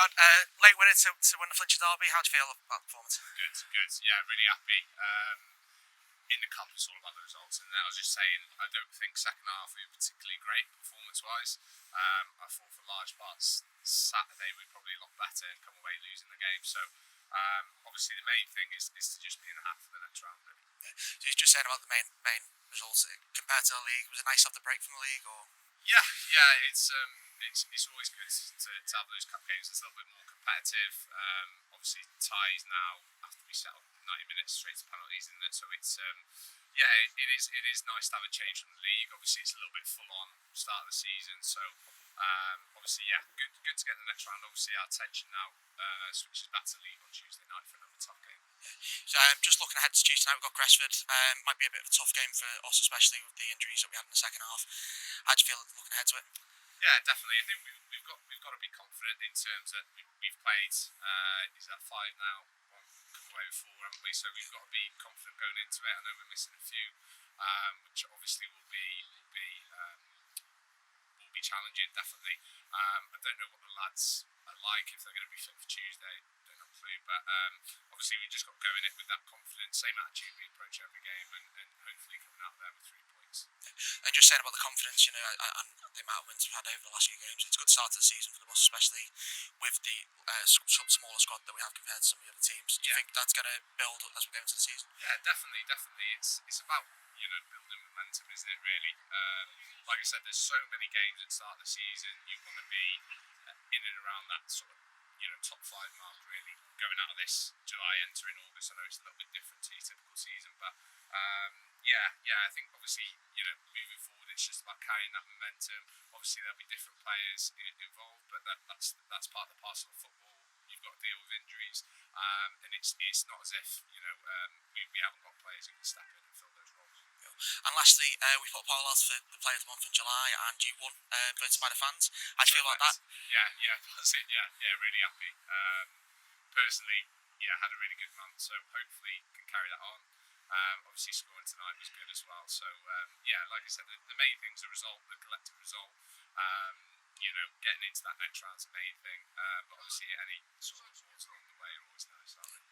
on. Late winner to win the Flintshire Derby. How do you feel about the performance? Good. Yeah, really happy. In the cup, it's all about the results. And I was just saying, I don't think second half we were particularly great performance-wise. I thought for large parts Saturday we probably a lot better and come away losing the game. So obviously the main thing is to just be in the hat for the next round. Really. Yeah. So you're just saying about the main results compared to the league. Was it nice to have the break from the league, or? Yeah. It's always good to have those cup games. It's a little bit more competitive. Obviously ties now after we settle 90 minutes straight to penalties, isn't it? So it's it is nice to have a change from the league. Obviously it's a little bit full on start of the season. So obviously good to get the next round. Obviously our attention now switches back to league on Tuesday night for another tough game. So just looking ahead to Tuesday night, we've got Cresford. Might be a bit of a tough game for us, especially with the injuries that we had in the second half. How do you feel looking ahead to it? Yeah, definitely. I think we've got to be confident in terms that we've played. Is that 5 now? One come away with 4, haven't we? So we've got to be confident going into it. I know we're missing a few, which obviously will be challenging. Definitely. I don't know what the lads are like, if they're going to be fit for Tuesday. Don't have a clue. But obviously we just got to go in it with that confidence, same attitude we approach every game, and hopefully coming out there with 3 points. And just saying about the confidence, and the amount of wins we've had over the last few games, it's a good start to the season for the Bus, especially with the smaller squad that we have compared to some of the other teams. Do you think that's going to build as we go into the season? Yeah, definitely. It's about building momentum, isn't it? Really, like I said, there's so many games at the start of the season. You want to be in and around that sort of top 5 mark, really, going out of this July, entering August. I know it's a little bit different to your typical season, but I think obviously moving forward it's just about carrying that momentum. Obviously there'll be different players involved, but that's part of the parcel of football. You've got to deal with injuries, and it's not as if we haven't got players who can step in and fill those roles. And lastly, we put a poll out for the Player of the Month in July, and you won, voted by the fans. How do you feel about that? Yeah, that's it. Yeah, really happy. Personally, had a really good month, so hopefully can carry that on. Obviously scoring tonight was good as well. So like I said, the main thing's the result, the collective result. Getting into that next round's the main thing. But obviously any sort of awards along the way are always nice, aren't they?